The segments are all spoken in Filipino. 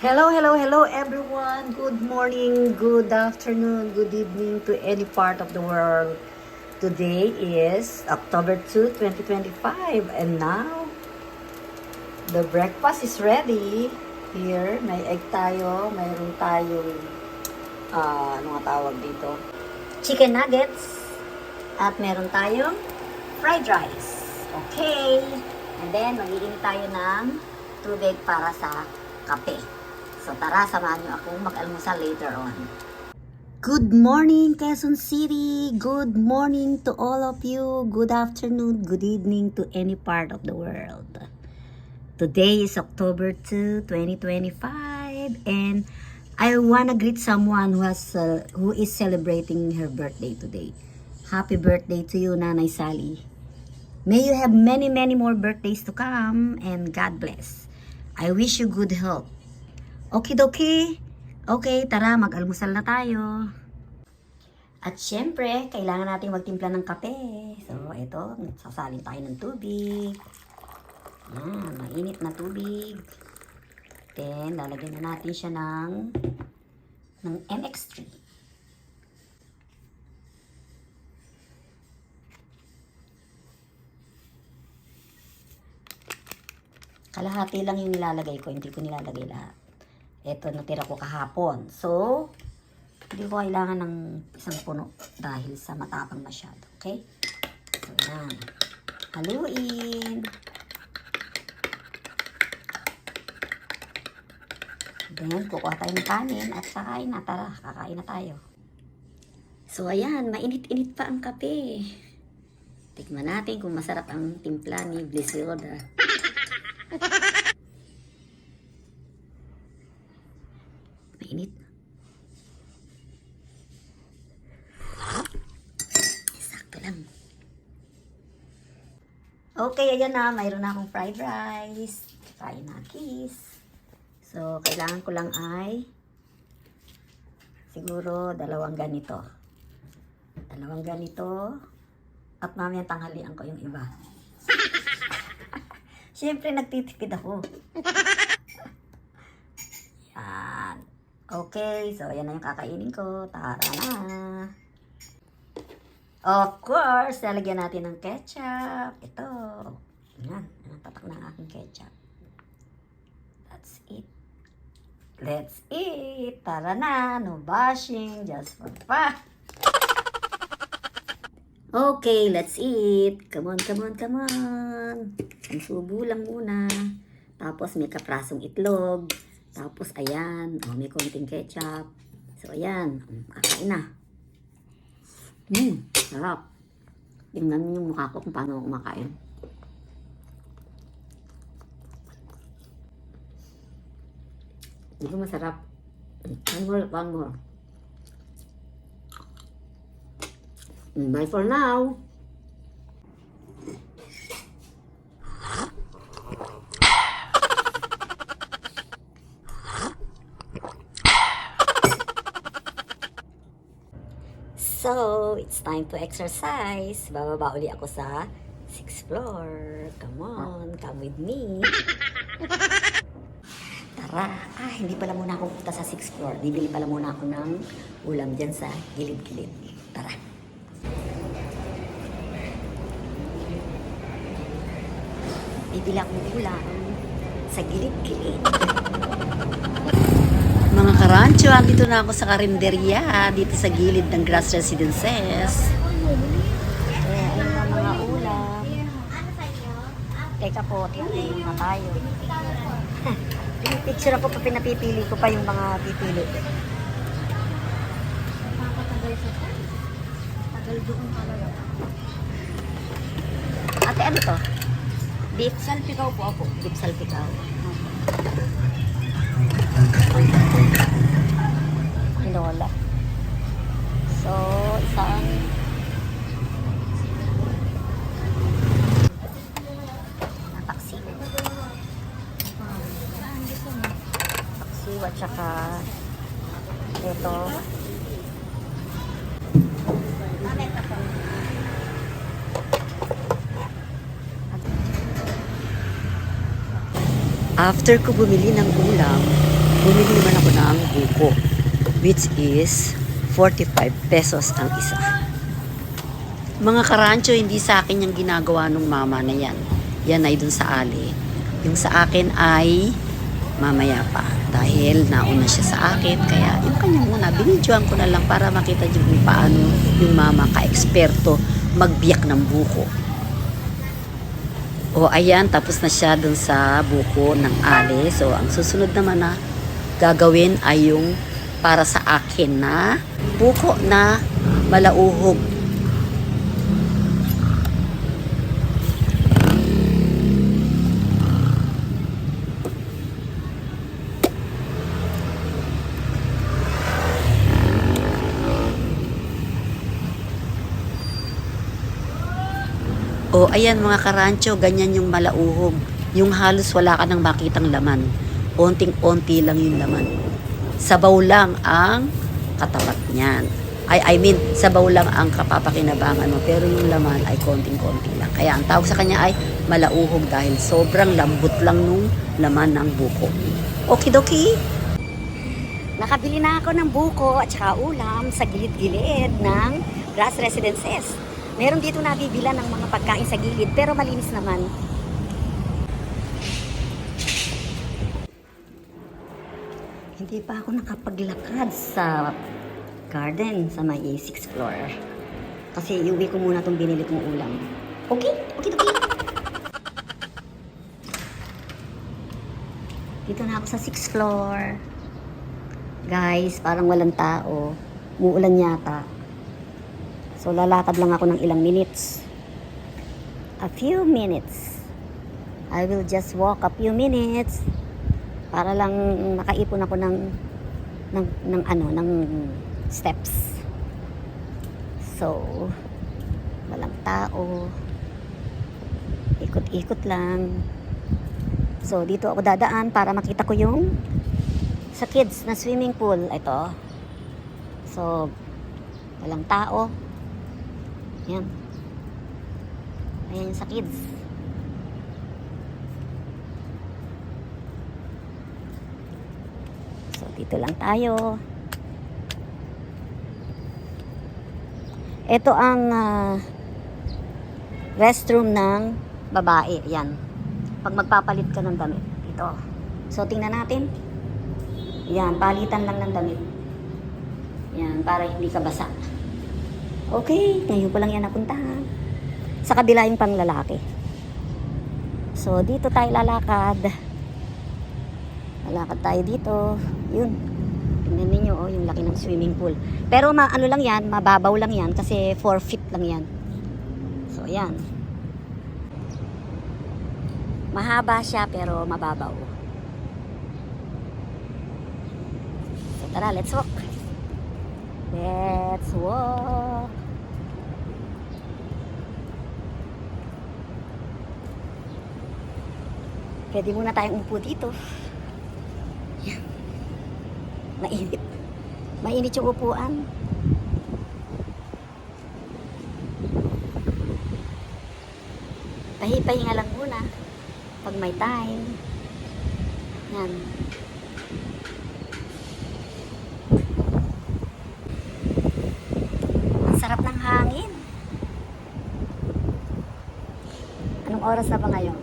Hello, hello, hello everyone. Good morning, good afternoon, good evening to any part of the world. Today is October 2, 2025 and now the breakfast is ready. Here, may egg tayo, mayroon tayong ano nga tawag dito? Chicken nuggets at meron tayong fried rice. Okay. And then, mag-iinit tayo ng tubig para sa kape. So tara, samahan niyo akong mag-almusal later on. Good morning, Quezon City! Good morning to all of you. Good afternoon, good evening to any part of the world. Today is October 2, 2025 and I wanna greet someone who is celebrating her birthday today. Happy birthday to you, Nanay Sally. May you have many more birthdays to come and God bless. I wish you good health. Okidoki. Okay, tara, mag-almusal na tayo. At syempre, kailangan natin magtimpla ng kape. So, ito, sasalin tayo ng tubig. Yan, mainit na tubig. Then, lalagyan na natin siya ng MX3. Kalahati lang yung nilalagay ko, hindi ko nilalagay lahat. Ito, natira ko kahapon. So, hindi ko kailangan ng isang puno dahil sa matapang masyado. Okay? So, yan. Haluin. Then, kukuha tayo ng kanin at kakain na. Tara, kakain na tayo. So, ayan. Mainit-init pa ang kape. Tikman natin kung masarap ang timpla ni Bliss Yoda. Mainit. Sakto lang. Okay, ayan na. Mayroon na akong fried rice. Kain na kiss. So, kailangan ko lang ay siguro dalawang ganito. Dalawang ganito. At mamayang tanghalian ko yung iba. Siyempre, nagtitipid ako. Yan. Okay, so yan na yung kakainin ko. Tara na. Of course, lalagyan natin ng ketchup. Ito. Yan, tatak na ang aking ketchup. That's it. Let's eat. Tara na. No bashing. Just for fun. Okay, let's eat. Come on, come on, come on. Ang subo lang muna. Tapos may kaprasong itlog. Tapos, ayan. Oh, may konting ketchup. So, ayan. Kakain na. Sarap. Tingnan niyo yung mukha ko kung paano ako kumakain. Ito masarap. One more. Bye for now. So, it's time to exercise. Bababa uli ako sa 6th floor. Come on, come with me. Tara. Hindi pala muna ako pupunta sa 6th floor. Bibili pala muna ako ng ulam dyan sa gilid-gilid. Tara. Bibili akong ulam sa gilid-gilid. Mga karancho, andito na ako sa karinderya, dito sa gilid ng Grass Residences. Ano na mga ulam. Teka po, titingin na tayo. Pinipicture ako pa, pinapipili ko pa yung mga pipili. Tagal doon talaga. Ate, ano to? Beef salpikaw po ako. Beef salpikaw. Tinola. So, isang paksiw. Paksiw at saka ito. After ko bumili ng ulam, bumili naman ako ng buko, which is 45 pesos ang isa. Mga karancho, hindi sa akin yung ginagawa ng mama na yan. Yan ay dun sa ali. Yung sa akin ay mamaya pa. Dahil nauna siya sa akin, kaya yung kanya muna, binidyoan ko na lang para makita nyo kung paano yung mama ka-eksperto magbiyak ng buko. O ayan, tapos na siya dun sa buko ng ali. So, ang susunod naman na gagawin ay yung para sa akin na buko na malauhog. O ayan mga karancho, ganyan yung malauhog. Yung halos wala ka nang makitang laman. Onting-onti lang yung laman. Sabaw lang ang katapat niyan. I mean, sabaw lang ang kapapakinabangan mo. Pero yung laman ay konting-konti lang. Kaya ang tawag sa kanya ay malauhog dahil sobrang lambot lang nung laman ng buko. Okidoki! Nakabili na ako ng buko at saka ulam sa gilid-gilid ng Grass Residences. Meron dito nabibila ng mga pagkain sa gilid, pero malinis naman. Hindi pa ako nakapaglakad sa garden sa may 6th floor. Kasi iuwi ko muna itong binili kong ulam. Okay? Okay. Dito na ako sa 6th floor. Guys, parang walang tao. Muulan yata. So, lalakad lang ako ng ilang minutes. A few minutes. I will just walk a few minutes para lang makaipon ako ng steps. So, walang tao. Ikot-ikot lang. So, dito ako dadaan para makita ko yung sa kids na swimming pool. Ito. So, walang tao. Yan. Ayan yung sa kids. So, dito lang tayo. Ito ang restroom ng babae. Yan. Pag magpapalit ka ng damit. Ito. So, tingnan natin. Yan. Palitan lang ng damit. Yan. Para hindi ka basa. Okay, ngayon ko lang yan napuntahan. Sa kabila yung panglalaki. So, dito tayo lalakad. Lalakad tayo dito. Yun. Tingnan ninyo, oh, yung laki ng swimming pool. Pero ano lang yan, mababaw lang yan kasi 4 feet lang yan. So, yan. Mahaba siya pero mababaw. So, tara, let's walk. Let's walk. Pwede muna tayong umupo dito. Yan. Mainit. Mainit yung upuan. Pahinga lang muna. Pag may time. Yan. Ang sarap ng hangin. Anong oras na ba ngayon?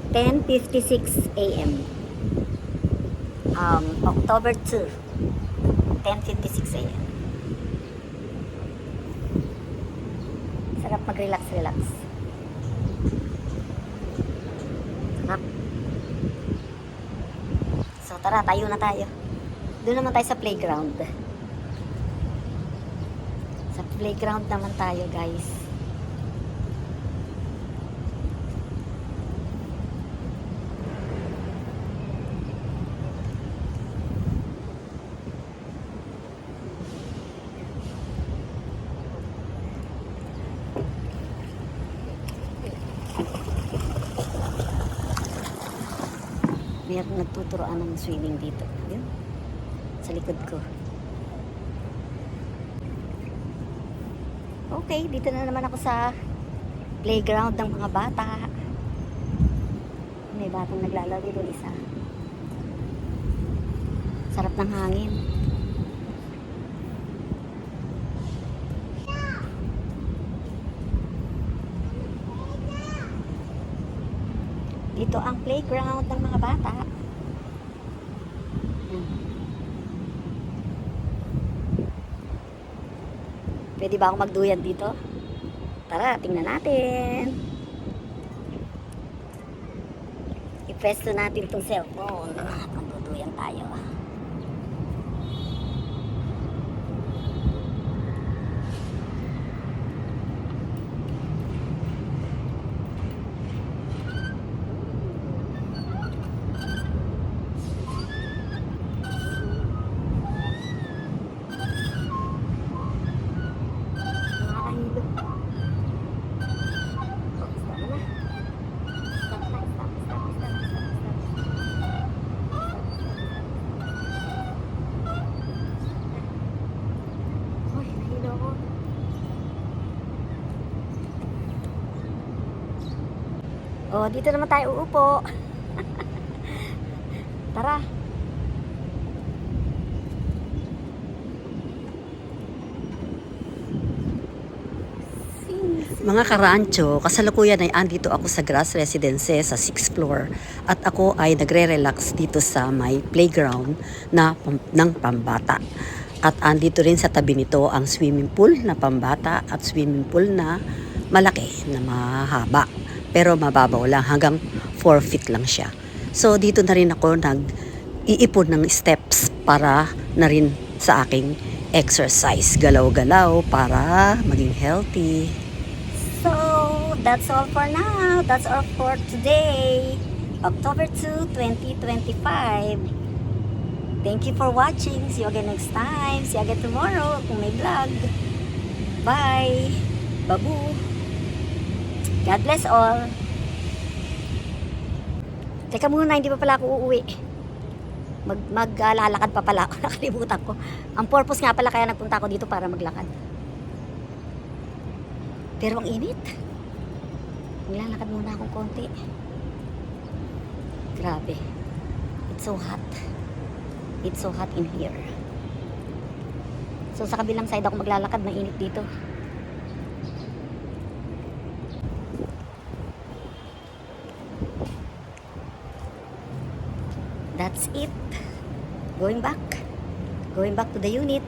10:56 a.m. October 2, 10:56 a.m. Sarap mag-relax. Sarap. So tara, tayo na tayo. Doon naman tayo sa playground. Sa playground naman tayo, guys. Mayroong nagtuturoan ng swimming dito. Yun. Sa likod ko. Okay, dito na naman ako sa playground ng mga bata. May batang naglalaro doon isa. Sarap ng hangin. Dito ang playground ng mga bata. Pwede ba akong magduyan dito? Tara, tingnan natin. I-presto natin itong cellphone. Magduduyan tayo. Oh, dito naman tayo uupo. Tara. Mga karancho, kasalukuyan ay andito ako sa Grass Residences sa 6th floor at ako ay nagre-relax dito sa may playground ng pambata. At andito rin sa tabi nito ang swimming pool na pambata at swimming pool na malaki, na mahaba. Pero mababaw lang, hanggang 4 feet lang siya. So dito na rin ako nag-iipon ng steps para na rin sa aking exercise. Galaw-galaw para maging healthy. So, that's all for now. That's all for today. October 2, 2025. Thank you for watching. See you again next time. See you again tomorrow kung may vlog. Bye. Babu. God bless all. Teka muna, hindi pa pala ako uuwi. Maglalakad pa pala ako. Nakalimutan ko. Ang purpose nga pala kaya nagpunta ako dito para maglakad. Pero ang init. Maglalakad muna akong konti. Grabe. It's so hot. It's so hot in here. So sa kabilang side ako maglalakad, mainit dito. That's it. Going back to the unit.